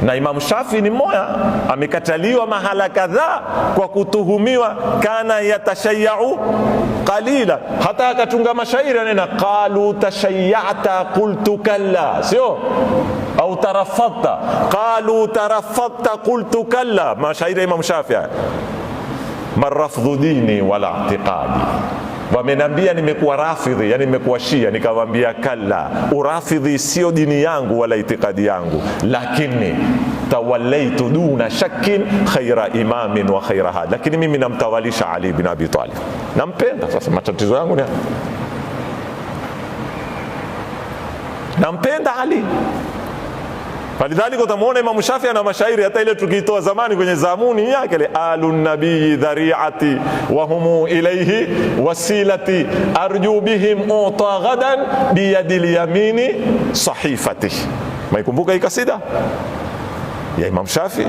Na Imam Shafi ni mmoja, amekataliwa mahala kadhaa kwa kutuhumiwa kana yatashayyau qalila, hata akatunga mashairi anena qalu tashayyata qultu kalla, sio au tarafatta, qalu tarafatta qultu kalla. Mashairi ya Imam Shafi, marafdhu dini wala i'tiqadi, wamenambia nimekuwa rafidhi, yani nimekuwa shia, nikamwambia kalla, urafidhi sio dini yangu wala itikadi yangu, lakini tawallaitu duna shakkin khaira imamin wa khaira hadi, lakini mimi namtawalisha Ali bin Abi Talib, nampenda. Sasa matatizo yangu ni nampenda Ali. Falidhalika utamuona Imam Shafi ana mashairi hata ile tukitoa zamani kwenye zamuni yake ile alun nabii dhari'ati wa humu ilayhi wasilati arju bihim uta ghadan biyadil yamini sahifati. Maikumbuka hii kasida ya Imam Shafi?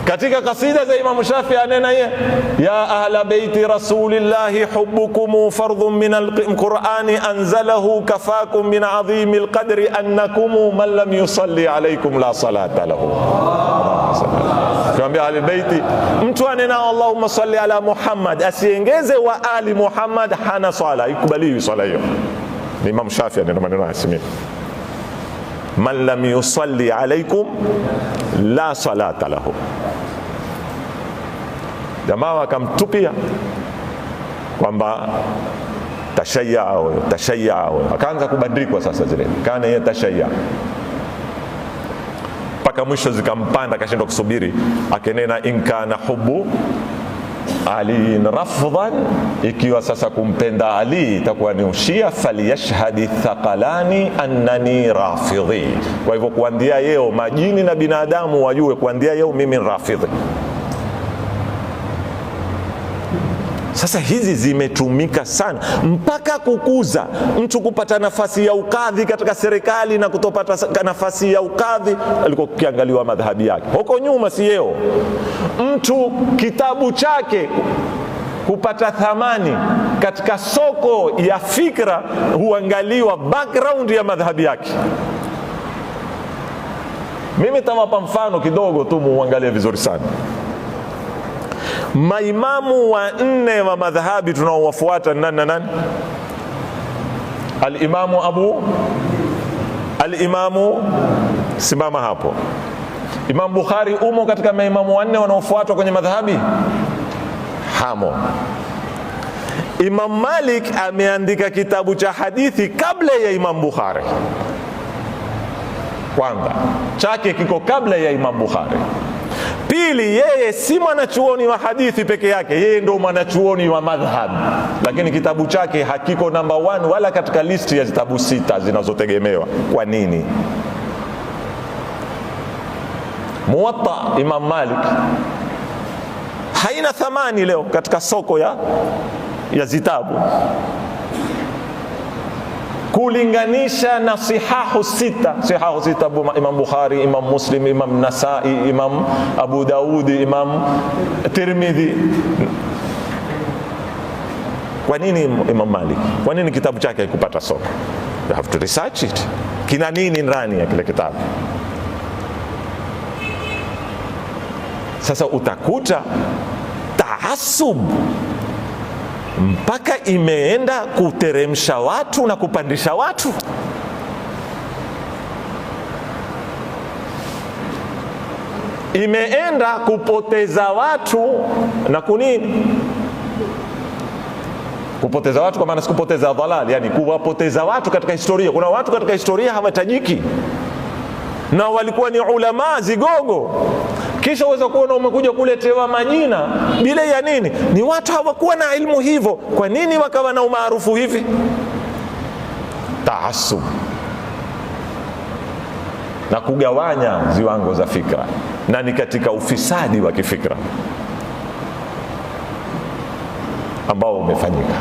Katika kasida za Imam Shafi anena ye ya ahla baiti rasulillahi hubbukum fardhun min alqur'ani anzalahu kafakum min azimi alqadri annakum man lam yusalli alaykum la salata lahu. Tuambia ahli baiti, mtu anena Allahumma salli ala Muhammad asiengeze wa ali Muhammad hana swala, ikubaliwi swala hiyo. Ni Imam Shafi anena maneno haya, man lam yusalli alaykum la salata lahu. Jamaa wakamtupia kwamba tashayya, akaanza kubandikwa sasa zile kana yeye tashayya, mpaka mwisho zikampanda, akashindwa kusubiri, akenena in kana hubbu Ali rafdhan, ikiwa sasa kumpenda Ali itakuwa ni ushia, faliyashhadi thaqalani annani rafidhi. Kwa hivyo kuandia yeo majini na binadamu wajue kuandia yeo mimi rafidhi. Sasa hizi zimetumika sana mpaka kukuza mtu kupata nafasi ya ukadhi katika serikali na kutopata nafasi ya ukadhi alikuwa kiangaliwa madhhabi yake. Huko nyuma si yeo mtu kitabu chake kupata thamani katika soko ya fikra huangaliwa background ya madhhabi yake. Mimi tawapa mfano kidogo tu muangalie vizuri sana. Maimamu wa nne wa madhhabi tunaowafuata nani? Al-Imamu simama hapo. Imam Bukhari umo katika maimamu wanne wanaofuatwa kwenye madhhabi? Hamo. Imam Malik ameandika kitabu cha hadithi kabla ya Imam Bukhari. Kwanza chake kiko kabla ya Imam Bukhari. Pili, yeye si mwanachuoni wa hadithi peke yake, yeye ndo mwanachuoni wa madhhab, lakini kitabu chake hakiko number 1 wala katika listi ya vitabu 6 zinazotegemewa. Kwa nini? Muwatta Imam Malik haina thamani leo katika soko ya zitabu kulinganisha na sihahu sita Imam Bukhari, Imam Muslim, Imam Nasai, Imam Abu Daud, Imam Tirmidhi. Kwa nini Imam Malik? Kwa nini kitabu chake haikupata soko? You have to research it. Kina nini ndani ya kile kitabu? Sasa utakuta taasub mpaka imeenda kuteremsha watu na kupandisha watu. Imeenda kupoteza watu na kunini? Kupoteza watu kwa maana sikupoteza dhalal, yani kuwapoteza watu katika historia. Kuna watu katika historia hawatajiki na walikuwa ni ulama zigogo, kisha uweza kuona umekuja kuletewa majina bila ya nini. Ni watu hawakuwa na ilmu hivyo, kwa nini wakawa na umaarufu hivi? Taasub na kugawanya viwango za fikra, na ni katika ufisadi wa kifikra ambao umefanyika.